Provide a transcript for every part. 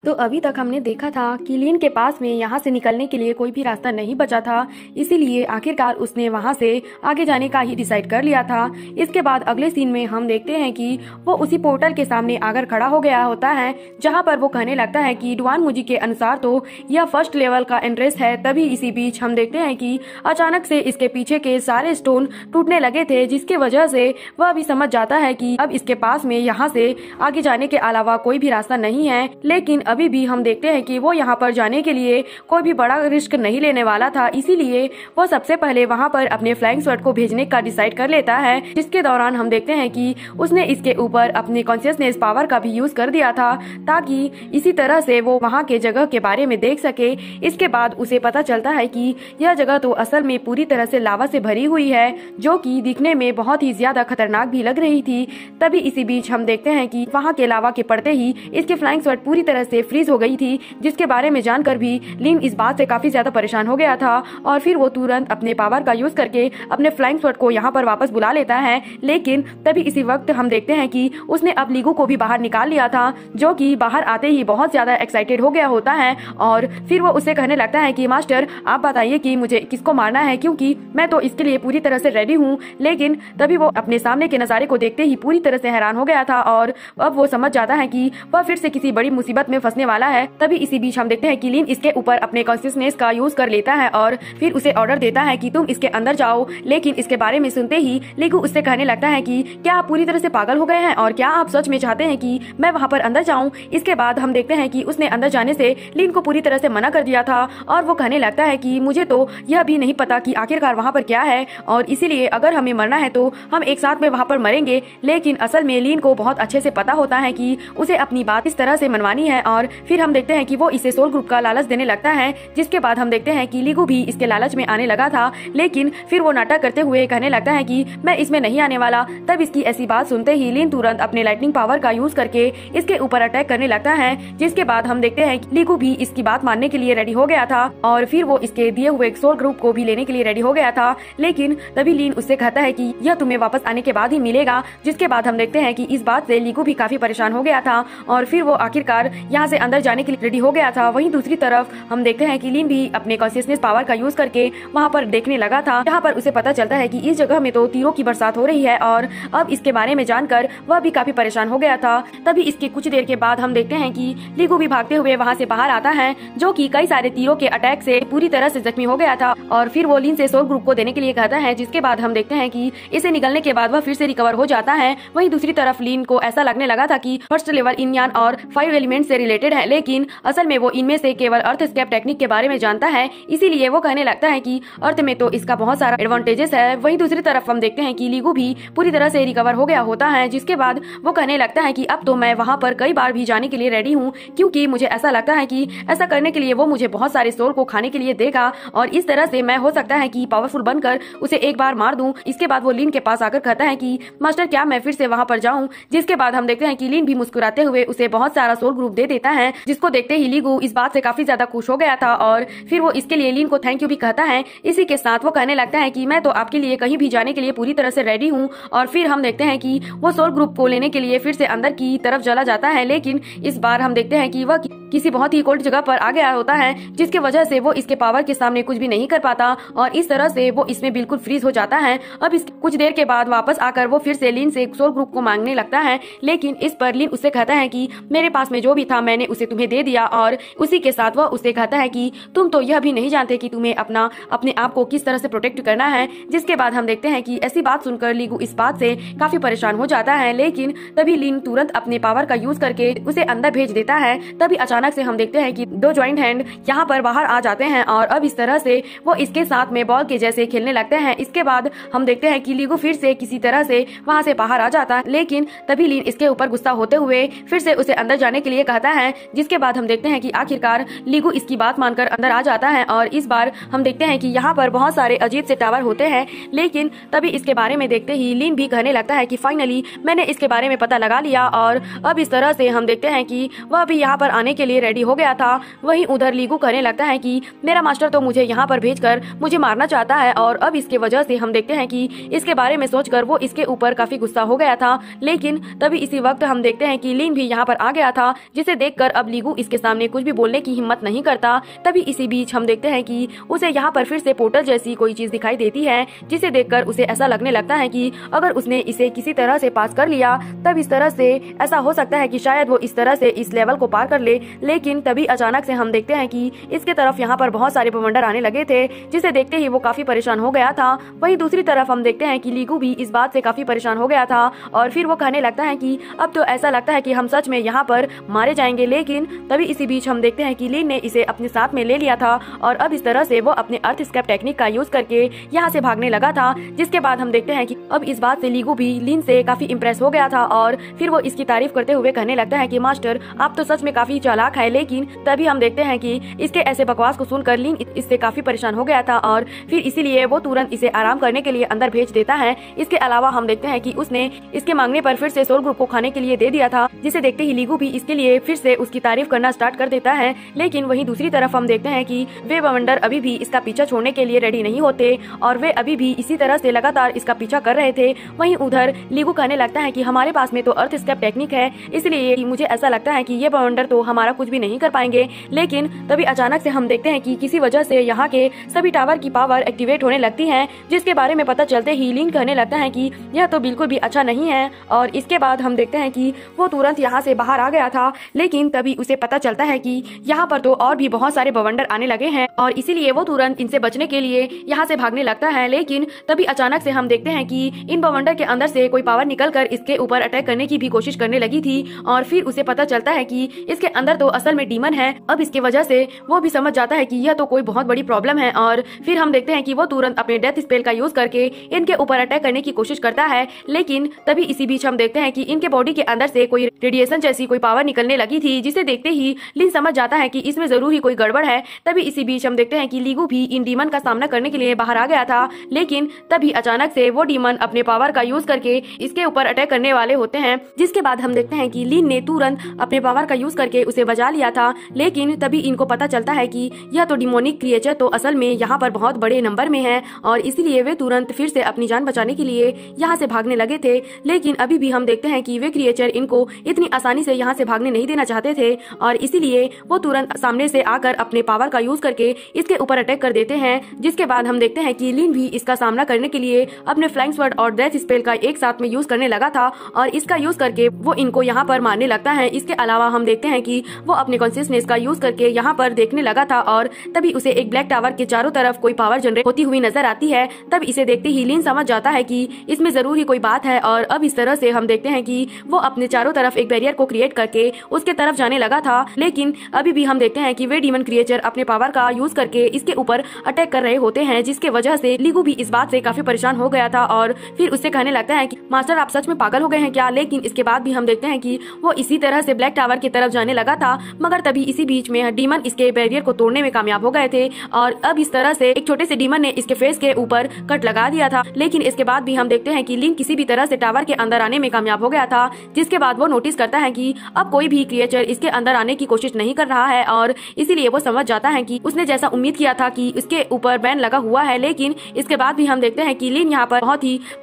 तो अभी तक हमने देखा था कि लीन के पास में यहाँ से निकलने के लिए कोई भी रास्ता नहीं बचा था, इसीलिए आखिरकार उसने वहाँ से आगे जाने का ही डिसाइड कर लिया था। इसके बाद अगले सीन में हम देखते हैं कि वो उसी पोर्टल के सामने आकर खड़ा हो गया होता है, जहाँ पर वो कहने लगता है कि डुआन मुजी के अनुसार तो यह फर्स्ट लेवल का एंट्रेंस है। तभी इसी बीच हम देखते हैं कि अचानक से इसके पीछे के सारे स्टोन टूटने लगे थे, जिसकी वजह से वह भी समझ जाता है कि अब इसके पास में यहाँ से आगे जाने के अलावा कोई भी रास्ता नहीं है। लेकिन अभी भी हम देखते हैं कि वो यहाँ पर जाने के लिए कोई भी बड़ा रिस्क नहीं लेने वाला था, इसीलिए वो सबसे पहले वहाँ पर अपने फ्लाइंग स्क्वाड को भेजने का डिसाइड कर लेता है, जिसके दौरान हम देखते हैं कि उसने इसके ऊपर अपने कॉन्शियसनेस पावर का भी यूज कर दिया था, ताकि इसी तरह से वो वहाँ के जगह के बारे में देख सके। इसके बाद उसे पता चलता है कि यह जगह तो असल में पूरी तरह से लावा से भरी हुई है, जो कि दिखने में बहुत ही ज्यादा खतरनाक भी लग रही थी। तभी इसी बीच हम देखते हैं कि वहाँ के लावा के पड़ते ही इसके फ्लाइंग स्क्वाड पूरी तरह से फ्रीज हो गई थी, जिसके बारे में जानकर भी लिन इस बात से काफी ज्यादा परेशान हो गया था और फिर वो तुरंत अपने पावर का यूज करके अपने फ्लाइंग स्क्वाड को यहाँ पर वापस बुला लेता है। लेकिन तभी इसी वक्त हम देखते हैं कि उसने अब लीगू को भी बाहर निकाल लिया था, जो कि बाहर आते ही बहुत ज्यादा एक्साइटेड हो गया होता है और फिर वो उससे कहने लगता है कि मास्टर आप बताइए कि मुझे किसको मारना है, क्योंकि मैं तो इसके लिए पूरी तरह से रेडी हूँ। लेकिन तभी वो अपने सामने के नजारे को देखते ही पूरी तरह से हैरान हो गया था और अब वो समझ जाता है कि वह फिर से किसी बड़ी मुसीबत में फंसने वाला है। तभी इसी बीच हम देखते हैं कि लिन इसके ऊपर अपने कॉन्शियसनेस का यूज कर लेता है और फिर उसे ऑर्डर देता है कि तुम इसके अंदर जाओ। लेकिन इसके बारे में सुनते ही लीगू उससे कहने लगता है कि क्या आप पूरी तरह से पागल हो गए हैं और क्या आप सच में चाहते हैं कि मैं वहाँ पर अंदर जाऊँ। इसके बाद हम देखते हैं कि उसने अंदर जाने से लिन को पूरी तरह से मना कर दिया था और वो कहने लगता है कि मुझे तो यह भी नहीं पता कि आखिरकार वहाँ पर क्या है और इसीलिए अगर हमें मरना है तो हम एक साथ में वहाँ पर मरेंगे। लेकिन असल में लिन को बहुत अच्छे से पता होता है कि उसे अपनी बात इस तरह से मनवानी है और फिर हम देखते हैं कि वो इसे सोल ग्रुप का लालच देने लगता है, जिसके बाद हम देखते हैं कि लीगू भी इसके लालच में आने लगा था। लेकिन फिर वो नाटक करते हुए कहने लगता है कि मैं इसमें नहीं आने वाला। तब इसकी ऐसी बात सुनते ही लिन तुरंत अपने लाइटनिंग पावर का यूज करके इसके ऊपर अटैक करने लगता है, जिसके बाद हम देखते हैं कि लीगू भी इसकी बात मानने के लिए रेडी हो गया था और फिर वो इसके दिए हुए सोल ग्रुप को भी लेने के लिए रेडी हो गया था। लेकिन तभी लिन उससे कहता है कि यह तुम्हें वापस आने के बाद ही मिलेगा, जिसके बाद हम देखते हैं कि इस बात से लीगू भी काफी परेशान हो गया था और फिर वो आखिरकार यहाँ से अंदर जाने के लिए रेडी हो गया था। वहीं दूसरी तरफ हम देखते हैं कि लिन भी अपने कॉन्शियसनेस पावर का यूज करके वहाँ पर देखने लगा था, जहाँ पर उसे पता चलता है कि इस जगह में तो तीरों की बरसात हो रही है और अब इसके बारे में जानकर वह भी काफी परेशान हो गया था। तभी इसके कुछ देर के बाद हम देखते हैं कि लीगू भी भागते हुए वहाँ से बाहर आता है, जो कि कई सारे तीरों के अटैक से पूरी तरह से जख्मी हो गया था और फिर वो लिन से सोल ग्रुप को देने के लिए कहता है, जिसके बाद हम देखते हैं कि इसे निकलने के बाद वह फिर से रिकवर हो जाता है। वहीं दूसरी तरफ लिन को ऐसा लगने लगा था कि फर्स्ट लेवल इनयान और 5 एलिमेंट से रिलेटेड है, लेकिन असल में वो इनमें से केवल अर्थ स्केप टेक्निक के बारे में जानता है, इसीलिए वो कहने लगता है कि अर्थ में तो इसका बहुत सारा एडवांटेजेस है। वहीं दूसरी तरफ हम देखते हैं कि लीगू भी पूरी तरह से रिकवर हो गया होता है, जिसके बाद वो कहने लगता है कि अब तो मैं वहाँ पर कई बार भी जाने के लिए रेडी हूँ, क्योंकि मुझे ऐसा लगता है कि ऐसा करने के लिए वो मुझे बहुत सारे सोल को खाने के लिए देगा और इस तरह से मैं हो सकता है कि पावरफुल बनकर उसे एक बार मार दूं। इसके बाद वो लिन के पास आकर कहता है कि मास्टर क्या मैं फिर से वहाँ पर जाऊँ, जिसके बाद हम देखते हैं कि लिन भी मुस्कुराते हुए उसे बहुत सारा सोल ग्रुप दे देता है, जिसको देखते ही लीगू इस बात से काफी ज्यादा खुश हो गया था और फिर वो इसके लिए लिन को थैंक यू भी कहता है। इसी के साथ वो कहने लगता है कि मैं तो आपके लिए कहीं भी जाने के लिए पूरी तरह से रेडी हूँ और फिर हम देखते हैं कि वो सोल ग्रुप को लेने के लिए फिर से अंदर की तरफ चला जाता है। लेकिन इस बार हम देखते हैं कि वह किसी बहुत ही कोल्ड जगह पर आ गया होता है, जिसके वजह से वो इसके पावर के सामने कुछ भी नहीं कर पाता और इस तरह से वो इसमें बिल्कुल फ्रीज हो जाता है। अब इस कुछ देर के बाद वापस आकर वो फिर से लिन से सोल ग्रुप को मांगने लगता है, लेकिन इस पर लिन उससे कहता है कि मेरे पास में जो भी था मैंने उसे तुम्हें दे दिया और उसी के साथ वह उससे कहता है कि तुम तो यह भी नहीं जानते कि तुम्हें अपने आप को किस तरह से प्रोटेक्ट करना है। जिसके बाद हम देखते हैं कि ऐसी बात सुनकर लीगू इस बात से काफी परेशान हो जाता है, लेकिन तभी लिन तुरंत अपने पावर का यूज करके उसे अंदर भेज देता है। तभी अचानक से हम देखते हैं कि दो ज्वाइंट हैंड यहाँ पर बाहर आ जाते हैं और अब इस तरह से वो इसके साथ में बॉल के जैसे खेलने लगते हैं। इसके बाद हम देखते हैं कि लीगू फिर से किसी तरह से वहाँ से बाहर आ जाता है, लेकिन तभी लिन इसके ऊपर गुस्सा होते हुए फिर से उसे अंदर जाने के लिए कहता है। जिसके बाद हम देखते हैं कि आखिरकार लीगू इसकी बात मानकर अंदर आ जाता है और इस बार हम देखते हैं कि यहाँ पर बहुत सारे अजीब से टावर होते हैं, लेकिन तभी इसके बारे में देखते ही लिन भी कहने लगता है कि फाइनली मैंने इसके बारे में पता लगा लिया और अब इस तरह से हम देखते हैं कि वह भी यहाँ पर आने के लिए लिए रेडी हो गया था। वहीं उधर लीगू कहने लगता है कि मेरा मास्टर तो मुझे यहाँ पर भेजकर मुझे मारना चाहता है और अब इसके वजह से हम देखते हैं कि इसके बारे में सोचकर वो इसके ऊपर काफी गुस्सा हो गया था। लेकिन तभी इसी वक्त हम देखते हैं कि लीन भी यहाँ पर आ गया था, जिसे देखकर अब लीगू इसके सामने कुछ भी बोलने की हिम्मत नहीं करता। तभी इसी बीच हम देखते हैं कि उसे यहाँ पर फिर से पोर्टल जैसी कोई चीज दिखाई देती है, जिसे देखकर उसे ऐसा लगने लगता है कि अगर उसने इसे किसी तरह से पास कर लिया तब इस तरह से ऐसा हो सकता है कि शायद वो इस तरह से इस लेवल को पार कर ले। लेकिन तभी अचानक से हम देखते हैं कि इसके तरफ यहाँ पर बहुत सारे बवंडर आने लगे थे, जिसे देखते ही वो काफी परेशान हो गया था। वहीं दूसरी तरफ हम देखते हैं कि लीगू भी इस बात से काफी परेशान हो गया था और फिर वो कहने लगता है कि अब तो ऐसा लगता है कि हम सच में यहाँ पर मारे जाएंगे। लेकिन तभी इसी बीच हम देखते हैं कि लीन ने इसे अपने साथ में ले लिया था और अब इस तरह से वो अपने अर्थ स्केप टेक्निक का यूज करके यहाँ से भागने लगा था। जिसके बाद हम देखते हैं कि अब इस बात से लीगू भी लीन से काफी इम्प्रेस हो गया था और फिर वो इसकी तारीफ करते हुए कहने लगता है कि मास्टर आप तो सच में काफी चालाक है। लेकिन तभी हम देखते हैं कि इसके ऐसे बकवास को सुनकर लीन इससे काफी परेशान हो गया था और फिर इसीलिए वो तुरंत इसे आराम करने के लिए अंदर भेज देता है। इसके अलावा हम देखते हैं कि उसने इसके मांगने पर फिर से सोल ग्रुप को खाने के लिए दे दिया था, जिसे देखते ही लीगू भी इसके लिए फिर से उसकी तारीफ करना स्टार्ट कर देता है। लेकिन वहीं दूसरी तरफ हम देखते हैं कि वे बवंडर अभी भी इसका पीछा छोड़ने के लिए रेडी नहीं होते और वे अभी भी इसी तरह से लगातार इसका पीछा कर रहे थे। वहीं उधर लीगू कहने लगता है कि हमारे पास में तो अर्थ स्केप टेक्निक है, इसलिए मुझे ऐसा लगता है कि ये बवंडर तो हमारा कुछ भी नहीं कर पाएंगे। लेकिन तभी अचानक से हम देखते हैं कि किसी वजह से यहाँ के सभी टावर की पावर एक्टिवेट होने लगती है, जिसके बारे में पता चलते ही लीन कहने लगता है कि यह तो बिल्कुल भी अच्छा नहीं है। और इसके बाद हम देखते हैं कि वो तुरंत यहाँ से बाहर आ गया था। लेकिन तभी उसे पता चलता है कि यहाँ पर तो और भी बहुत सारे बवंडर आने लगे हैं और इसीलिए वो तुरंत इनसे बचने के लिए यहाँ से भागने लगता है। लेकिन तभी अचानक से हम देखते हैं कि इन बवंडर के अंदर से कोई पावर निकलकर इसके ऊपर अटैक करने की भी कोशिश करने लगी थी और फिर उसे पता चलता है कि इसके अंदर तो असल में डीमन है। अब इसके वजह से वो भी समझ जाता है कि यह तो कोई बहुत बड़ी प्रॉब्लम है और फिर हम देखते हैं कि वो तुरंत अपने डेथ स्पेल का यूज करके इनके ऊपर अटैक करने की कोशिश करता है। लेकिन तभी इसी बीच हम देखते हैं कि इनके बॉडी के अंदर से कोई रेडिएशन जैसी कोई पावर निकलने लगी थी, जिसे देखते ही लिन समझ जाता है कि इसमें जरूर ही कोई गड़बड़ है। तभी इसी बीच हम देखते हैं कि लीगू भी इन डीमन का सामना करने के लिए बाहर आ गया था। लेकिन तभी अचानक से वो डीमन अपने पावर का यूज करके इसके ऊपर अटैक करने वाले होते हैं, जिसके बाद हम देखते हैं कि लिन ने तुरंत अपने पावर का यूज करके उसे बचा लिया था। लेकिन तभी इनको पता चलता है कि यह तो डिमोनिक क्रिएचर तो असल में यहाँ पर बहुत बड़े नंबर में है और इसीलिए वे तुरंत फिर से अपनी जान बचाने के लिए यहाँ से भागने लगे थे। लेकिन अभी भी हम देखते हैं कि वे क्रिएचर इनको इतनी आसानी से यहाँ से भागने नहीं देना चाहते थे और इसीलिए वो तुरंत सामने से आकर अपने पावर का यूज करके इसके ऊपर अटैक कर देते हैं। जिसके बाद हम देखते हैं कि लिन भी इसका सामना करने के लिए अपने फ्लाइंग स्वर्ड और डेथ स्पेल का एक साथ में यूज करने लगा था और इसका यूज करके वो इनको यहाँ पर मारने लगता है। इसके अलावा हम देखते हैं कि वो अपने कॉन्शियसनेस का यूज करके यहाँ पर देखने लगा था और तभी उसे एक ब्लैक टावर के चारों तरफ कोई पावर जनरेट होती हुई नजर आती है। तब इसे देखते ही लिन समझ जाता है कि इसमें जरूर ही कोई बात है और अब इस तरह से हम देखते हैं कि वो अपने चारों तरफ एक बैरियर को क्रिएट करके उसके तरफ जाने लगा था। लेकिन अभी भी हम देखते हैं कि वे डीमन क्रिएचर अपने पावर का यूज करके इसके ऊपर अटैक कर रहे होते हैं, जिसके वजह से लीगू भी इस बात से काफी परेशान हो गया था और फिर उससे कहने लगता है कि मास्टर आप सच में पागल हो गए हैं क्या। लेकिन इसके बाद भी हम देखते हैं कि वो इसी तरह से ब्लैक टावर की तरफ जाने लगा था, मगर तभी इसी बीच में डीमन इसके बैरियर को तोड़ने में कामयाब हो गए थे और अब इस तरह से एक छोटे से डीमन ने इसके फेस के ऊपर कट लगा दिया था। लेकिन इसके बाद भी हम देखते हैं कि लिन किसी भी तरह से टावर के अंदर आने में कामयाब हो गया था, जिसके बाद वो नोटिस करता है कि अब कोई भी क्रिएचर इसके अंदर आने की कोशिश नहीं कर रहा है और इसीलिए वो समझ जाता है कि उसने जैसा उम्मीद किया था कि इसके ऊपर बैन लगा हुआ है। लेकिन इसके बाद भी हम देखते हैं कि लिन यहाँ पर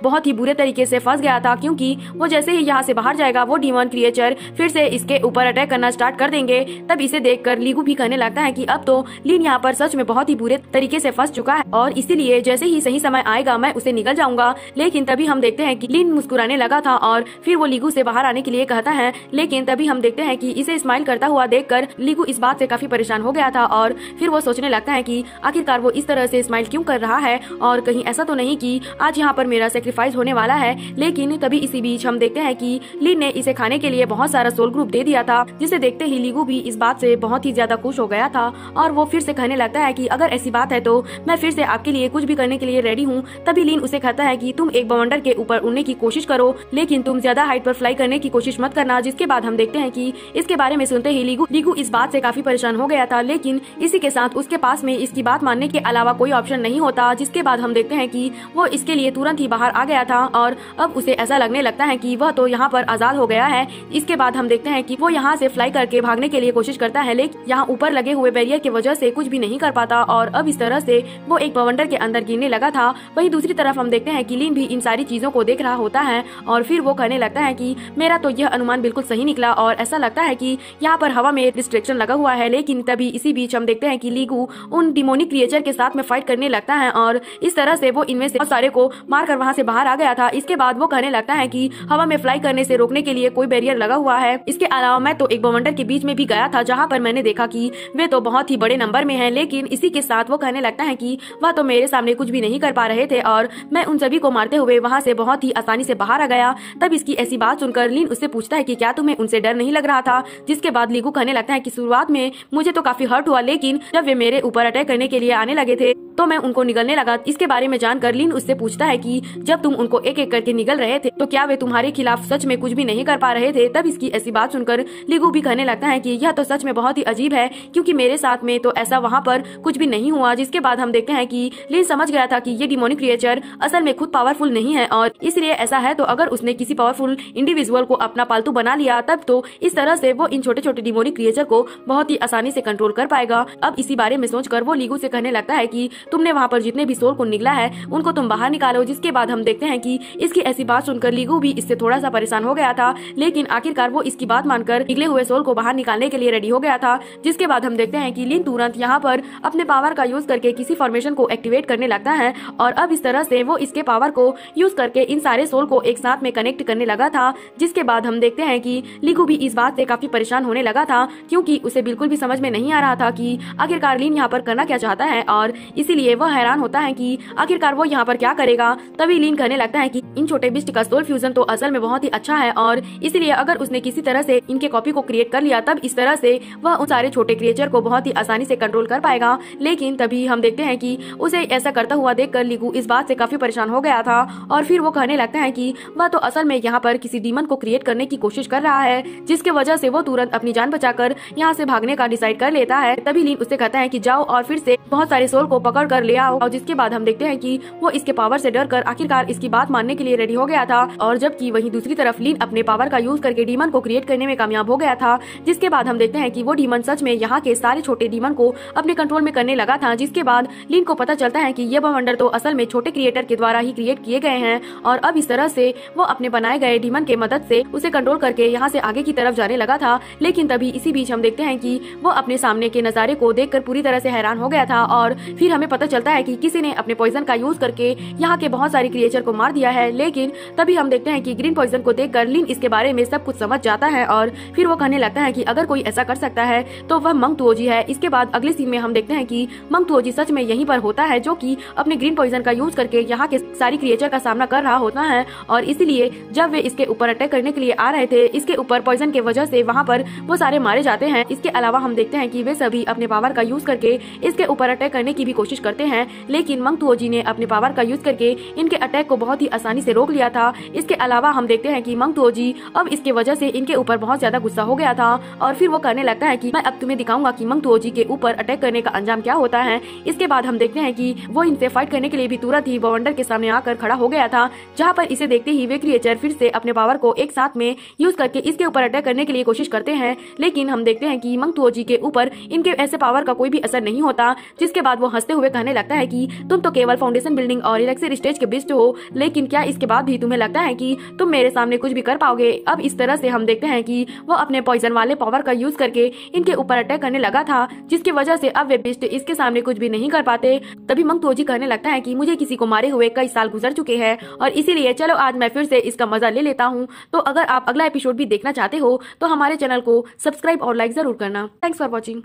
बहुत ही बुरे तरीके से फंस गया था, क्योंकि वो जैसे ही यहाँ से बाहर जाएगा वो डीमन क्रिएचर फिर से इसके ऊपर अटैक करना स्टार्ट कर देंगे। तब इसे देखकर लीगू भी कहने लगता है कि अब तो लिन यहाँ पर सच में बहुत ही बुरे तरीके से फंस चुका है और इसीलिए जैसे ही सही समय आएगा मैं उसे निकल जाऊंगा। लेकिन तभी हम देखते हैं कि लिन मुस्कुराने लगा था और फिर वो लीगू से बाहर आने के लिए कहता है। लेकिन तभी हम देखते हैं कि इसे स्माइल करता हुआ देखकर लीगू इस बात से काफी परेशान हो गया था और फिर वो सोचने लगता है कि आखिरकार वो इस तरह से स्माइल क्यों कर रहा है और कहीं ऐसा तो नहीं कि आज यहाँ पर मेरा सेक्रीफाइस होने वाला है। लेकिन तभी इसी बीच हम देखते हैं कि लिन ने इसे खाने के लिए बहुत सारा सोल ग्रुप दे दिया था, जिसे देखते ही लीगू भी इस बात से बहुत ही ज्यादा खुश हो गया था और वो फिर से कहने लगता है कि अगर ऐसी बात है तो मैं फिर से आपके लिए कुछ भी करने के लिए रेडी हूँ। तभी लिन उसे कहता है कि तुम एक बवंडर के ऊपर उड़ने की कोशिश करो, लेकिन तुम ज्यादा हाइट पर फ्लाई करने की कोशिश मत करना। जिसके बाद हम देखते हैं कि इसके बारे में सुनते ही लीगू इस बात से काफी परेशान हो गया था, लेकिन इसी के साथ उसके पास में इसकी बात मानने के अलावा कोई ऑप्शन नहीं होता। जिसके बाद हम देखते हैं कि वो इसके लिए तुरंत ही बाहर आ गया था और अब उसे ऐसा लगने लगता है कि वह तो यहाँ पर आजाद हो गया है। इसके बाद हम देखते हैं कि वो यहाँ से फ्लाई करके भागने के लिए कोशिश करता है, लेकिन यहाँ ऊपर लगे हुए बैरियर की वजह से कुछ भी नहीं कर पाता और अब इस तरह से वो एक बवंडर के अंदर गिरने लगा था। वहीं दूसरी तरफ हम देखते हैं कि लिन भी इन सारी चीजों को देख रहा होता है और फिर वो कहने लगता है कि मेरा तो यह अनुमान बिल्कुल सही निकला और ऐसा लगता है कि यहाँ पर हवा में डिस्ट्रैक्शन लगा हुआ है। लेकिन तभी इसी बीच हम देखते हैं कि लीगू उन डिमोनिक क्रिएचर के साथ में फाइट करने लगता है और इस तरह से वो इनमें से बहुत सारे को मारकर वहां से बाहर आ गया था। इसके बाद वो कहने लगता है कि हवा में फ्लाई करने से रोकने के लिए कोई बैरियर लगा हुआ है। इसके अलावा मैं तो एक बवंडर के बीच में भी गया था जहाँ पर मैंने देखा कि वे तो बहुत ही बड़े नंबर में है, लेकिन इसी के साथ वो कहने लगता है कि वह तो मेरे सामने कुछ भी नहीं कर पा रहे थे और मैं उन सभी को मारते हुए वहाँ से बहुत ही आसानी से बाहर आ गया। तब इसकी ऐसी बात सुनकर लिन उससे पूछता है कि क्या तुम्हें उनसे डर नहीं लग रहा था। जिसके बाद लीगू कहने लगता है कि शुरुआत में मुझे तो काफी हर्ट हुआ, लेकिन जब वे मेरे ऊपर अटैक करने के लिए आने लगे थे तो मैं उनको निगलने लगा। इसके बारे में जानकर लिन उससे पूछता है कि जब तुम उनको एक एक करके निगल रहे थे तो क्या वे तुम्हारे खिलाफ सच में कुछ भी नहीं कर पा रहे थे। तब इसकी ऐसी बात सुनकर लीगू भी कहने लगता है कि यह तो सच में बहुत ही अजीब है, क्योंकि मेरे साथ में तो ऐसा वहाँ पर कुछ भी नहीं हुआ। जिसके बाद हम देखते हैं कि लिन समझ गया था कि ये डिमोनिक क्रिएचर असल में खुद पावरफुल नहीं है और इसलिए ऐसा है तो अगर उसने किसी पावरफुल इंडिविजुअल को अपना पालतू बना लिया तब तो इस तरह से वो इन छोटे छोटे डिमोनिक क्रिएचर को बहुत ही आसानी से कंट्रोल कर पाएगा। अब इसी बारे में सोचकर वो लीगू से कहने लगता है कि तुमने वहाँ पर जितने भी सोल को निगला है उनको तुम बाहर निकालो। जिसके बाद हम देखते हैं कि इसकी ऐसी बात सुनकर लीगू भी इससे थोड़ा सा परेशान हो गया था, लेकिन आखिरकार वो इसकी बात मानकर निकले हुए सोल को बाहर निकालने के लिए रेडी हो गया था। जिसके बाद हम देखते हैं कि लिन तुरंत यहाँ पर अपने पावर का यूज करके किसी फॉर्मेशन को एक्टिवेट करने लगता है और अब इस तरह से वो इसके पावर को यूज करके इन सारे सोल को एक साथ में कनेक्ट करने लगा था। जिसके बाद हम देखते हैं कि लीगू भी इस बात से काफी परेशान होने लगा था, क्योंकि उसे बिल्कुल भी समझ में नहीं आ रहा था कि आखिरकार लिन यहाँ पर करना क्या चाहता है और इसीलिए वह हैरान होता है कि आखिरकार वो यहाँ पर क्या करेगा। तभी लिन कहने लगता है कि इन छोटे बिस्ट का सोल फ्यूजन तो असल में बहुत ही अच्छा है और इसलिए अगर उसने किसी तरह से इनके कॉपी को क्रिएट कर लिया तब इस तरह से वह उन सारे छोटे क्रिएचर को बहुत ही आसानी से कंट्रोल कर पाएगा। लेकिन तभी हम देखते हैं कि उसे ऐसा करता हुआ देखकर लीगू इस बात से काफी परेशान हो गया था और फिर वो कहने लगता है कि वह तो असल में यहाँ पर किसी डीमन को क्रिएट करने की कोशिश कर रहा है, जिसके वजह से वो तुरंत अपनी जान बचाकर यहाँ से भागने का डिसाइड कर लेता है। तभी लिन उससे कहता है कि जाओ और फिर से बहुत सारे सोल को पकड़ कर ले आओ। और जिसके बाद हम देखते हैं कि वो इसके पावर से डर कर आखिरकार इसकी बात मानने के लिए रेडी हो गया था और जबकि वहीं दूसरी तरफ लिन अपने पावर का यूज करके डीमन को क्रिएट करने में कामयाब हो गया था। जिसके बाद हम देखते हैं कि वो डीमन सच में यहाँ के सारे छोटे डीमन को अपने कंट्रोल में करने लगा था। जिसके बाद लिन को पता चलता है कि ये बवंडर तो असल में छोटे क्रिएटर के द्वारा ही क्रिएट किए गए हैं और अब इस तरह से वो अपने बनाए गए डीमन के मदद से उसे कंट्रोल करके यहाँ से आगे की तरफ जाने लगा था। लेकिन तभी इसी बीच हम देखते हैं कि वो अपने सामने के नजारे को देखकर पूरी तरह से हैरान हो गया था और फिर हमें पता चलता है कि किसी ने अपने पॉइजन का यूज करके यहाँ के बहुत सारे क्रिएचर को मार दिया है। लेकिन तभी हम देखते हैं कि ग्रीन पॉइजन को देखकर लिन इसके बारे में सब कुछ समझ जाता है और फिर वो कहने लगता है कि अगर कोई ऐसा कर सकता है तो वह मंग तुओजी है। इसके बाद अगले सीन में हम देखते हैं कि मंग तुओजी सच में यहीं पर होता है, जो कि अपने ग्रीन पॉइजन का यूज करके यहाँ के सारी क्रिएचर का सामना कर रहा होता है और इसीलिए जब वे इसके ऊपर अटैक करने के लिए आ रहे थे इसके ऊपर पॉइजन के वजह से वहाँ पर वो सारे मारे जाते हैं। इसके अलावा हम देखते हैं कि वे सभी अपने पावर का यूज करके इसके ऊपर अटैक करने की भी कोशिश करते हैं, लेकिन मंग तुओजी ने अपने पावर का यूज करके इनके अटैक को बहुत ही आसानी से रोक लिया था। इसके अलावा हम देखते हैं कि मंग तुओजी अब इसके वजह से इनके ऊपर बहुत ज्यादा गुस्सा हो गया था और फिर वो कहने लगता है कि मैं अब तुम्हें दिखाऊंगा कि मंग तुओजी के ऊपर अटैक करने का अंजाम क्या होता है। इसके बाद हम देखते हैं कि वो इनसे फाइट करने के लिए भी तुरंत ही बवंडर के सामने आकर खड़ा हो गया था, जहाँ पर इसे देखते ही वे क्रिएचर फिर से अपने पावर को एक साथ में यूज करके इसके ऊपर अटैक करने के लिए कोशिश करते हैं। लेकिन हम देखते हैं कि मंग तुओजी के ऊपर इनके ऐसे पावर का कोई भी असर नहीं होता। जिसके बाद वो हंसते हुए कहने लगता है कि तुम तो केवल फाउंडेशन बिल्डिंग और इलेक्सिर स्टेज के बिस्ट हो, लेकिन क्या इसके बाद भी तुम्हें लगता है कि तुम मेरे सामने कुछ भी कर पाओगे। अब इस तरह से हम देखते हैं कि वो अपने पॉइजन वाले पावर का यूज करके इनके ऊपर अटैक करने लगा था, जिसकी वजह से अब वे बिस्ट इसके सामने कुछ भी नहीं कर पाते। तभी मंग तुओजी कहने लगता है कि मुझे किसी को मारे हुए कई साल गुजर चुके हैं और इसीलिए चलो आज मैं फिर से इसका मजा ले लेता हूँ। तो अगर आप अगला एपिसोड भी देखना चाहते हो तो हमारे चैनल को सब्सक्राइब और लाइक जरूर करना। Thanks for watching.